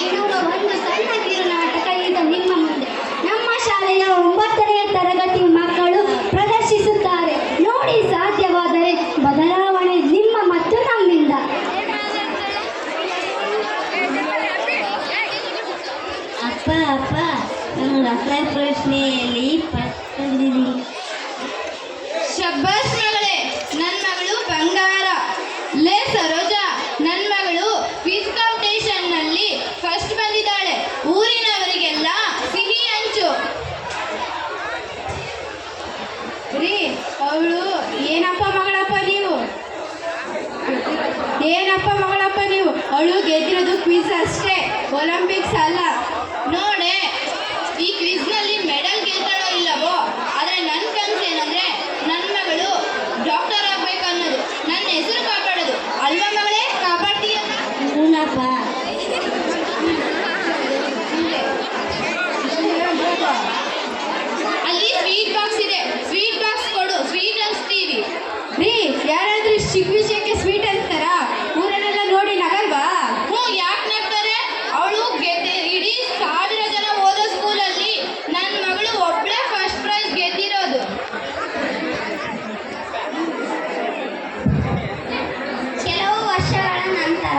ಎನ್ನುವ ಒಂದು ಸಣ್ಣ ಕಿರುನಾಟಕ ಈಗ ನಿಮ್ಮ ಮುಂದೆ. ನಮ್ಮ ಶಾಲೆಯ 9ನೇ ತರಗತಿ ಮಕ್ಕಳು ಪ್ರದರ್ಶಿಸುತ್ತಾರೆ. ನೋಡಿ, ಸಾಧ್ಯವಾದರೆ ಬದಲಾವಣೆ ನಿಮ್ಮ ಮತ್ತು ನಮ್ಮಿಂದ. ಅಪ್ಪ ಅಪ್ಪ, ನಾನು ರಸ ಪ್ರಶ್ನೆಯಲ್ಲಿ ಪಟ್ಟಿದ್ದೀನಿ. ಶಬ್ಬಾಸ್ ಮಗಳೇ, ನನ್ನ ಮಗಳು ಬಂಗಾರ. ಲೇ ಸರೋಜಾ, ನನ್ನ ಮಗಳು ಕ್ವಿಜ್ ಕಾಂಪಿಟೇಷನ್ ನಲ್ಲಿ ಫಸ್ಟ್ ಬಂದಿದ್ದಾಳೆ. ಊರಿನವರಿಗೆಲ್ಲ ಸಿಹಿ ಹಂಚು. ರೀ, ಅವಳು ಏನಪ್ಪ ಮಗಳಪ್ಪ ನೀವು ಅವಳು ಗೆದ್ದಿರೋದು ಕ್ವಿಜ್ ಅಷ್ಟೇ, ಒಲಿಂಪಿಕ್ಸ್ ಅಲ್ಲ. ನೋಡೆ, ಈ ಕ್ವಿಜ್ನಲ್ಲಿ ಮೆಡಲ್ ಗೆಲ್ತಾಳೋ ಇಲ್ಲವೋ, ಆದರೆ ನನ್ನ ಕನಸು ಏನಂದ್ರೆ ನನ್ನ ಮಗಳು ಡಾಕ್ಟರ್ ಆಗ್ಬೇಕು ಅನ್ನೋದು, ನನ್ನ ಹೆಸರು ಕಾಪಾಡೋದು. ಅಲ್ವಾ ಮಗಳೇ, ಕಾಪಾಡ್ತೀಯ? ಹೂನಪ್ಪ. ಅಲ್ಲಿ ಸ್ವೀಟ್ ಬಾಕ್ಸ್ ಇದೆ, ಸ್ವೀಟ್ ಬಾಕ್ಸ್ ಕೊಡು, ಸ್ವೀಟ್ ಹಂಚ್ತೀವಿ. ರೀ, ಯಾರಾದ್ರೂ ಚಿಕ್ಕ ವಿಷಯಕ್ಕೆ ಸ್ವೀಟ್ ಹಂಚ್ತಾರಾ? ಊರನ್ನೆಲ್ಲ ನೋಡಿ ನಗಲ್ವಾ? ಹ್ಞೂ, ಯಾಕೆ ನಗ್ತಾರೆ? ಅವಳು ಗೆದ್ದೆ ಇಡೀ 1000 ಜನ ಓದೋ ಸ್ಕೂಲಲ್ಲಿ ನನ್ನ ಮಗಳು ಒಬ್ಬಳೇ ಫಸ್ಟ್ ಪ್ರೈಸ್ ಗೆದ್ದಿರೋದು. ಕೆಲವು ವರ್ಷಗಳ ನಂತರ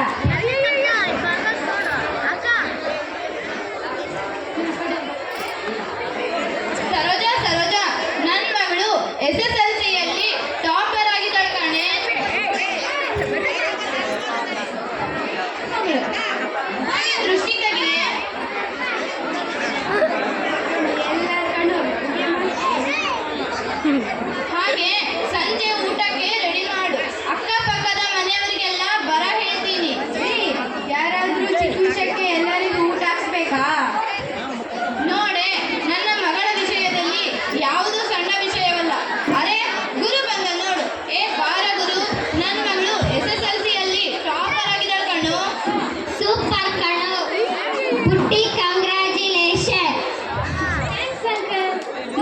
ಸರೋಜಾ, ನನ್ನ ಮಗಳು SSLCಯಲ್ಲಿ ಟಾಪರ್ ಆಗಿದ್ದಾಳೆ ಕಣೆ. ದೃಷ್ಟಿ ತೆಗಿ. ಹಾಗೆ ಸಂಜೆ ಊಟಕ್ಕೆ ರೆಡಿ ಮಾಡು. ಅಕ್ಕಪಕ್ಕದ ಮನೆಯವರಿಗೆಲ್ಲ ಬರ ಹೇಳ್ತೀನಿ. ಯಾರಾದ್ರೂ ಚಿಕ್ಕ ವಿಷಯಕ್ಕೆ ಎಲ್ಲರಿಗೂ ಊಟ ಹಾಕ್ಸ್ಬೇಕಾ? ನೋಡೆ, ನನ್ನ ಮಗಳ ವಿಷಯದಲ್ಲಿ ಯಾವುದು ಸಣ್ಣ ವಿಷಯವಲ್ಲ. ಅರೆ, ಗುರು ಬಂದ ನೋಡು. ಏ ಬಾರ ಗುರು, ನನ್ನ ಮಗಳು SSLCಯಲ್ಲಿ ಟಾಪರ್ ಆಗಿದ್ದಾಳೆ ಕಣ್ಣು. ಸೂಪರ್ ಕಣೋ ಪುಟ್ಟಿ, ಕಂಗ್ರ್ಯಾಚುಲೇಷನ್.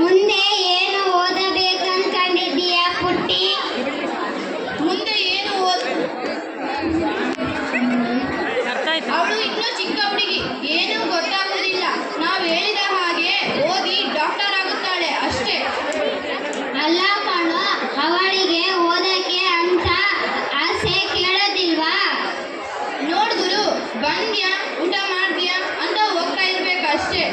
ಮುಂದೆ ಏನು ಓದಬೇಕಂದ್ಕೊಂಡಿದ್ದೀಯಾ ಪುಟ್ಟಿ? ಮುಂದೆ ಏನು ಅವಳು ಇನ್ನೂ ಚಿಕ್ಕ ಹುಡುಗಿ, ಏನೂ ಗೊತ್ತಾಗುವುದಿಲ್ಲ. ನಾವು ಹೇಳಿದ ಹಾಗೆ ಓದಿ ಡಾಕ್ಟರ್ ಆಗುತ್ತಾಳೆ ಅಷ್ಟೇ. ಅಲ್ಲ ಕಣೋ, ಅವಳಿಗೆ ಓದಕ್ಕೆ ಅಂತ ಆಸೆ ಕೇಳೋದಿಲ್ವಾ? ನೋಡ್ ಗುರು, ಬಂದ್ಯಾ, ಊಟ ಮಾಡ್ದ್ಯಾ ಅಂತ ಹೋಗ್ತಾ ಇರ್ಬೇಕು ಅಷ್ಟೇ.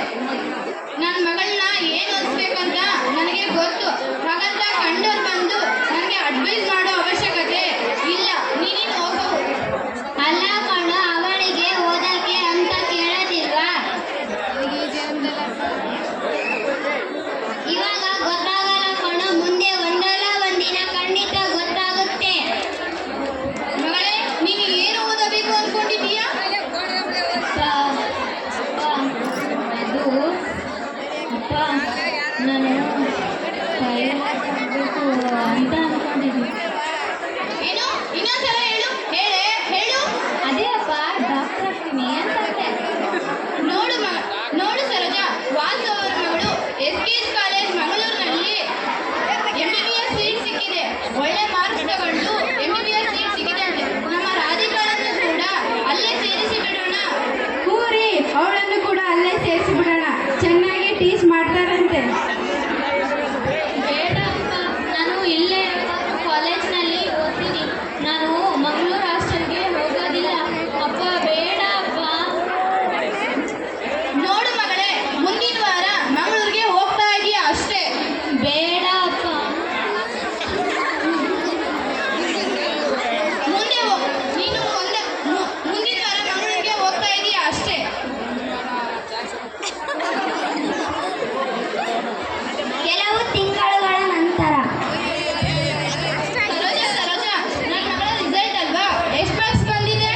ನನ್ನ ಮಗಳನ್ನ ಏನು ಓದಿಸ್ಬೇಕಂತ ನನಗೆ ಗೊತ್ತು. ಹಾಗಂತ ಕಂಡೋರು ಬಂದು ನನಗೆ ಅಡ್ವೈಸ್ ಮಾಡೋ ಅವಶ್ಯಕತೆ ಇಲ್ಲ. ನೀನು ಹೋಗಬಹುದು. ಅಲ್ಲ ಕಣೋ, ಅವಳಿಗೆ ಓದಕ್ಕೆ ಅಂತ ಕೇಳೋದಿಲ್ವಾ? ಇವಾಗ ಗೊತ್ತಾಗಲ್ಲ ಕಣೋ, ಮುಂದೆ ಒಂದಲ್ಲ ಒಂದಿನ ಖಂಡಿತ ಗೊತ್ತಾಗುತ್ತೆ. ಮಗಳೇ, ನೀನು ಏನು ಓದಬೇಕು ಅನ್ಕೊಂಡಿದ್ದೀಯಾ? ಅಪ್ಪ, ನಾನು ಪೈಲಟ್ ಆಗಬೇಕು ಅಂತ ಅನ್ಕೊಂಡಿದ್ದೀನಿ. ಏನು? ಇನ್ನೊಂದ್ಸಲ ಹೇಳು. ಹೇಳು. ಅದೇ ಅಪ್ಪ, ಡಾಕ್ಟರ್ ಆಗ್ತೀನಿ ಅಂತಂದೆ. ನೋಡು ಸರೋಜಾ, ವಾಸು ಅವರ ಮಗಳು SKS ಕಾಲೇಜ್ ಮಂಗಳೂರಿನಲ್ಲಿ MBBS ಸೀಟ್ ಸಿಕ್ಕಿದೆ. ಒಳ್ಳೆ ಮಾರ್ಕ್ಸ್ ತಗೊಂಡು MBBS ಸೀಟ್ ಸಿಕ್ಕಿದೆ. ನಮ್ಮ ರಾಧಿಕಾಳನ್ನು ಕೂಡ ಅಲ್ಲೇ ಸೇರಿಸಿ ಬಿಡೋಣ. ಹೂರಿ, ಅವಳನ್ನು ಕೂಡ ಅಲ್ಲೇ ಸೇರಿಸಿ ಬಿಡೋಣ. ಚೆನ್ನಾಗಿ ಟೀಚ್ ಮಾಡ್ತಾರಂತೆ. ಬೇಡ ಅಪ್ಪ, ನಾನು ಇಲ್ಲೇ ಕಾಲೇಜ್ನಲ್ಲಿ ಓದ್ತೀನಿ. ನಾನು ಮಂಗಳೂರು ಹಾಸ್ಟೆಲ್ಗೆ ಹೋಗೋದಿಲ್ಲ. ಅಪ್ಪ ಬೇಡ ಅಪ್ಪ. ನೋಡು ಮಗಳೇ, ಮುಂದಿನ ವಾರ ಮಂಗಳೂರಿಗೆ ಹೋಗ್ತಾ ಇದೀಯ ಅಷ್ಟೇ. ಬೇಡ ಅಪ್ಪ. ನೀನು ಮುಂದಿನ ವಾರ ಮಂಗಳೂರಿಗೆ ಹೋಗ್ತಾ ಇದೀಯ ಅಷ್ಟೇ. ಕೆಲವು ತಿಂಗಳುಗಳ ನಂತರ ಸರೋಜಾ, ನನ್ನ ಮಗಳ ರಿಸಲ್ಟ್ ಅಲ್ವಾ? ಎಷ್ಟು ಮಾರ್ಕ್ಸ್ ಬಂದಿದೆ?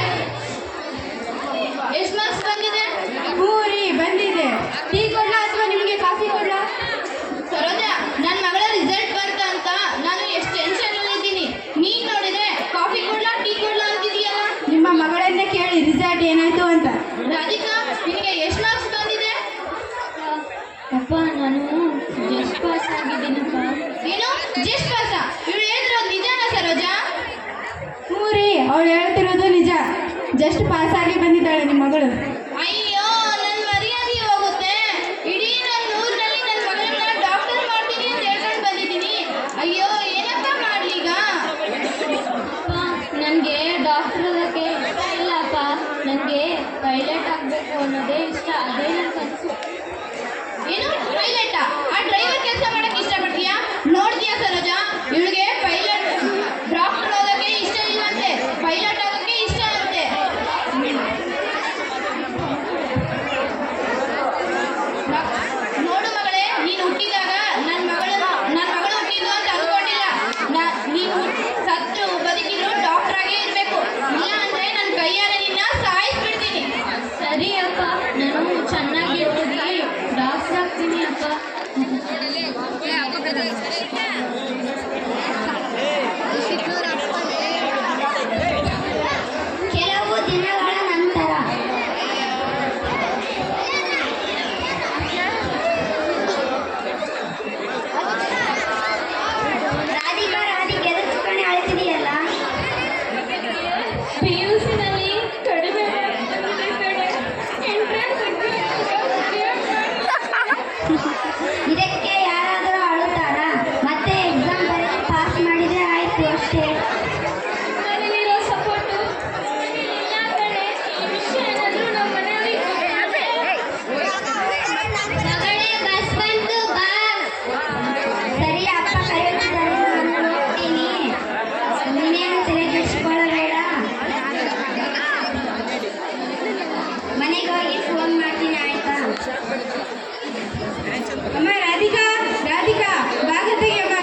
ಹ್ಞೂ ರೀ, ಬಂದಿದೆ. ಟೀ ಕೊಡ್ಲಾ ಅಥವಾ ನಿಮಗೆ ಕಾಫಿ ಕೊಡ್ಲಾ? ಸರೋಜಾ, ನನ್ನ ಮಗಳ ರಿಸಲ್ಟ್ ಬಂತ ಅಂತ ನಾನು ಎಷ್ಟು ಟೆನ್ಷನ್ನಲ್ಲಿದ್ದೀನಿ. ನೀನು ನೋಡಿದ್ರೆ ಕಾಫಿ ಕೊಡ್ಲಾ, ಟೀ ಕೊಡ್ಲಾ ಅಂತಿದೀಯಲ್ಲ. ನಿಮ್ಮ ಮಗಳನ್ನೇ ಕೇಳಿ ರಿಸಲ್ಟ್ ಏನಾಯ್ತು ಅಂತ. ರಾಧಿಕಾ, ನಿನಗೆ ಎಷ್ಟು ಮಾರ್ಕ್ಸ್ ಬಂದಿದೆ? ಅಪ್ಪ, ನಾನು ಜಸ್ಟ್ ಪಾಸ್ ಆಗಿದ್ದೀನಪ್ಪ. ಏನು, ಜಸ್ಟ್ ಪಾಸ? ಇವಳು ಹೇಳ್ತಿರೋದು ನಿಜಾನ ಸರೋಜಾ? ಹ್ಞೂ ರೀ, ಅವಳು ಹೇಳ್ತಿರೋದು ನಿಜ. ಜಸ್ಟ್ ಪಾಸ್ ಆಗಿ ಬಂದಿದ್ದಾಳೆ ನಿಮ್ಮ ಮಗಳು. ಅಯ್ಯ ಡಾಕ್ಟರ್ ಅದಕ್ಕೆ ಇಷ್ಟ ಇಲ್ಲಪ್ಪ. ನನಗೆ ಪೈಲಟ್ ಆಗಬೇಕು ಅನ್ನೋದೇ ಇಷ್ಟ. ಅದೇ ನನ್ನ ಕನಸು. ಏನು ಪೈಲಟ್? ಆ ಡ್ರೈವರ್ ಕೆಲಸ ಮಾಡಕ್ಕೆ ಇಷ್ಟಪಡ್ತೀಯಾ? ನೋಡ್ತೀಯಾ ಸರೋಜಾ, ಇವಳಿಗೆ ಪೈಲಟ್ ಡಾಕ್ಟರ್ ಓದಕ್ಕೆ ಇಷ್ಟ ಇಲ್ಲಂತೆ, ಪೈಲಟ್ ಆಗೋಕ್ಕೆ ಇಷ್ಟ ಅಂತೆ. ನೋಡು ಮಗಳೇ, ನೀನು ಹುಟ್ಟಿದಾಗ ನನ್ನ ಮಗಳು ಹುಟ್ಟಿದ್ದು ಅಂತ ಅನ್ಕೊಂಡಿಲ್ಲ. ನೀವು ಸತ್ತು ಬದುಕಿದ್ರು ಡಾಕ್ಟರ್ ಆಗೇ ಇರಬೇಕು, ಇಲ್ಲ ಅಂದ್ರೆ ನನ್ನ ಕೈಯಾರೆ ನಿನ್ನ ಸಾಯಿಸ್ಬಿಡ್ತೀನಿ. ಸರಿ ಅಪ್ಪ, ನಾನು ಚೆನ್ನಾಗಿ ಓದಿ ಡಾಕ್ಟರ್ ಆಗ್ತೀನಿ ಅಪ್ಪ. ಕೆಲವು ದಿನಗಳ ನಂತರ ರಾಧಿಕೆ ಎದಕ್ಕೆ ಕಣೆ ಅಳ್ತಿದೆಯಲ್ಲ? PUCನಲ್ಲಿ ಕಡಿಮೆ ಎಂಟ್ರೆನ್ಸ್ ಇದಕ್ಕೆ ಯಾರಾದರೂ ಅಳುತ್ತಾರಾ? ಮತ್ತೆ ಎಕ್ಸಾಮ್ ಬರೆದು ಪಾಸ್ ಮಾಡಿದ್ರೆ ಆಯ್ತು ಅಷ್ಟೇ. ಮನೇಲಿರೋ ಸಪೋರ್ಟು ಇಲ್ಲ ಕಣೆ. ಈ ವಿಷಯ ಏನಾದರೂ ನಮ್ಮ ಮನೆಯವ್ರಿಗೆ ಮಗಳೇ, ಬಸ್ ಬಂತು, ಬಾ. ಸರಿ, ಅಪ್ಪ ಕರೆಯುತ್ತಿದ್ದಾರೆ, ನಾನು ಹೋಗ್ತೀನಿ. ನೀನೇನು ತಲೆ ಕೆಡಿಸ್ಕೊಳ್ಳಬೇಡ. ಮನೆಗೆ ಹೋಗಿ ಫೋನ್ ಮಾಡ್ತೀನಿ, ಆಯ್ತಾ? ಅಮ್ಮ ರಾಧಿಕಾ, ಭಾಗ ತೆಗಿಯಮ್ಮ.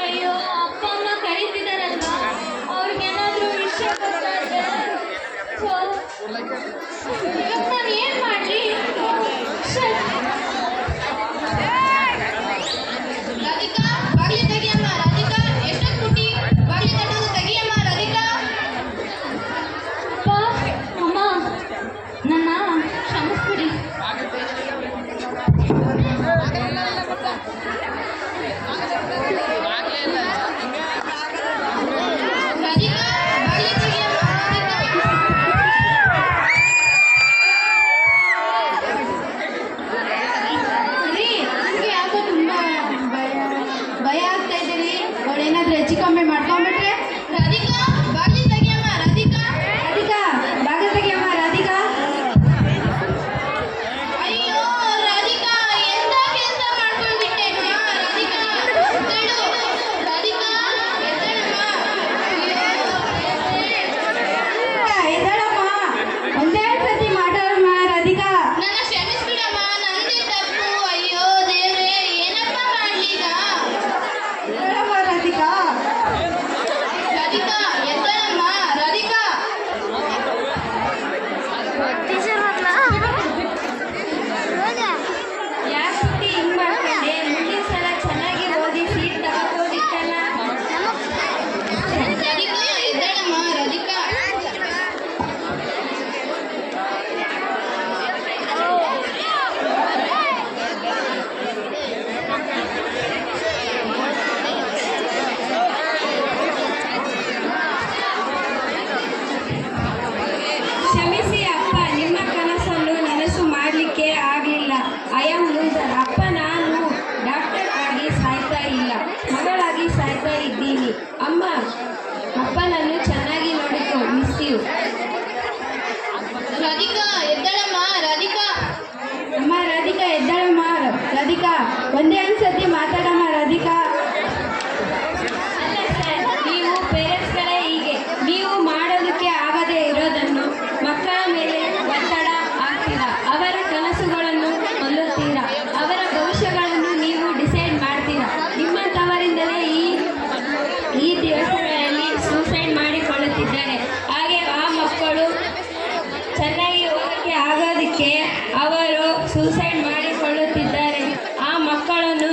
ಅಯ್ಯೋ, ಅಪ್ಪ ಅಮ್ಮ ಕರೀತಿದಾರಲ್ವಾ, ಅವ್ರಿಗೇನಾದ್ರೂ ವಿಷಯ ಗೊತ್ತಾದ್ರೆ ಇವಾಗ ನಾನು ಏನು ಮಾಡಲಿ? ಅಪ್ಪ ಅಮ್ಮ, ನನ್ನ ಕ್ಷಮಿಸ್ಬಿಡಿ. ಯಾಕೋ ತುಂಬಾ ಭಯ ಆಗ್ತಾ ಇದ್ದೀರಿ. ಅವಳೇನಾದ್ರೂ ಹೆಚ್ಚು ಕಮ್ಮಿ ಮಾಡ್ಕೊಂಡ್ಬಿಟ್ರೆ? ರಾಧಿಕಾ, ಬಾಗಿಲು ತೆಗಿಯಮ್ಮ. ರಾಧಿಕಾ, ಬಾಗಿಲು ತೆಗಿಯಮ್ಮ. ರಾಧಿಕಾ, ಅಯ್ಯೋ ರಾಧಿಕಾ, ಎಂತ ಕೆಲಸ ಮಾಡ್ಕೊಂಡ್ಬಿಟ್ಟೆ ಅಮ್ಮ. ರಾಧಿಕಾ, ಎದ್ದೇಳು. ರಾಧಿಕಾ, ಎದ್ದೇಳಮ್ಮ. ಎದ್ದೇಳಮ್ಮ, ಒಂದೇ ಸತಿ ಮಾತಾಡಮ್ಮ. ರಾಧಿಕಾ, ನನ್ನ ಕ್ಷಮಿಸ್ಬಿಡಮ್ಮ, ನಂದೇ ತಪ್ಪು. ಅಯ್ಯೋ ದೇವ್ರೆ, ಏನಪ್ಪ ಮಾಡ್ಲೀಗ? ಎದ್ದೇಳಮ್ಮ ರಾಧಿಕಾ. ರಾಧಿಕಾ, ಎದ್ದೇಳಮ್ಮ. ರಾಧಿಕಾ, ಯಾಕೆ ಹಿಂಗ್ ಮಾಡ್ಕೊಂಡೆ? ಮುಂದಿನ ಸಲ ಚೆನ್ನಾಗಿ ಓದಿ ಸೀಟ್ ತಗೊಂಡಿತ್ತಲ್ಲ. ರಾಧಿಕಾ, ಎದ್ದೇಳಮ್ಮ. ರಾಧಿಕಾ, ಕ್ಷಮಿಸಿ ಅಪ್ಪ, ನಿಮ್ಮ ಕನಸನ್ನು ನನಸು ಮಾಡಲಿಕ್ಕೆ ಆಗಲಿಲ್ಲ. I am loser. ಅಪ್ಪ, ನಾನು ಡಾಕ್ಟರ್ ಆಗಿ ಸಾಯ್ತಾ ಇಲ್ಲ, ಮಗಳಾಗಿ ಸಾಯ್ತಾ ಇದ್ದೀನಿ. ಅಮ್ಮ, ಅಪ್ಪನನ್ನು ಚೆನ್ನಾಗಿ ನೋಡಿಕೊ. Miss you. ರಾಧಿಕಾ, ಎದ್ದೇಳಮ್ಮ. ರಾಧಿಕಾ, ಅಮ್ಮ ರಾಧಿಕಾ, ಎದ್ದಾಳಮ್ಮ. ರಾಧಿಕಾ, ಒಂದೇ ಒಂದ್ಸತಿ ಮಾತಾಡಮ್ಮ. ರಾಧಿಕಾ, ಅಲ್ಲ ಸರ್, ನೀವು ಪೇರೆಂಟ್ಸ್ಗಳೇ ಹೀಗೆ. ನೀವು ಮಾಡೋದಕ್ಕೆ ಆಗದೇ ಇರೋದನ್ನು ಮಕ್ಕಳ ಮೇಲೆ ಒತ್ತಡ ಹಾಕ್ತೀರಾ, ಅವರ ಕನಸುಗಳನ್ನು ಕೊಲ್ಲುತ್ತೀರಾ, ಅವರ ಭವಿಷ್ಯಗಳನ್ನು ನೀವು ಡಿಸೈಡ್ ಮಾಡ್ತೀರಾ. ನಿಮ್ಮಂಥವರಿಂದಲೇ ಈ ದಿವಸಗಳಲ್ಲಿ ಸೂಸೈಡ್ ಮಾಡಿಕೊಳ್ಳುತ್ತಿದ್ದಾರೆ. ಹಾಗೆ ಆ ಮಕ್ಕಳು ಚೆನ್ನಾಗಿ ಓದಕ್ಕೆ ಆಗೋದಕ್ಕೆ ಅವರು ಸೂಸೈಡ್ ಮಾಡಿಕೊಳ್ಳುತ್ತಿದ್ದಾರೆ. ಆ ಮಕ್ಕಳನ್ನು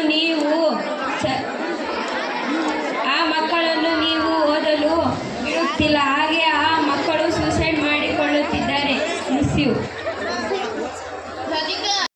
ನೀವು ಓದಲು ಬಿಡುತ್ತಿಲ್ಲ. ಹಾಗೆ ಆ ಮಕ್ಕಳು ಸೂಸೈಡ್ ಮಾಡಿಕೊಳ್ಳುತ್ತಿದ್ದಾರೆ. Miss you.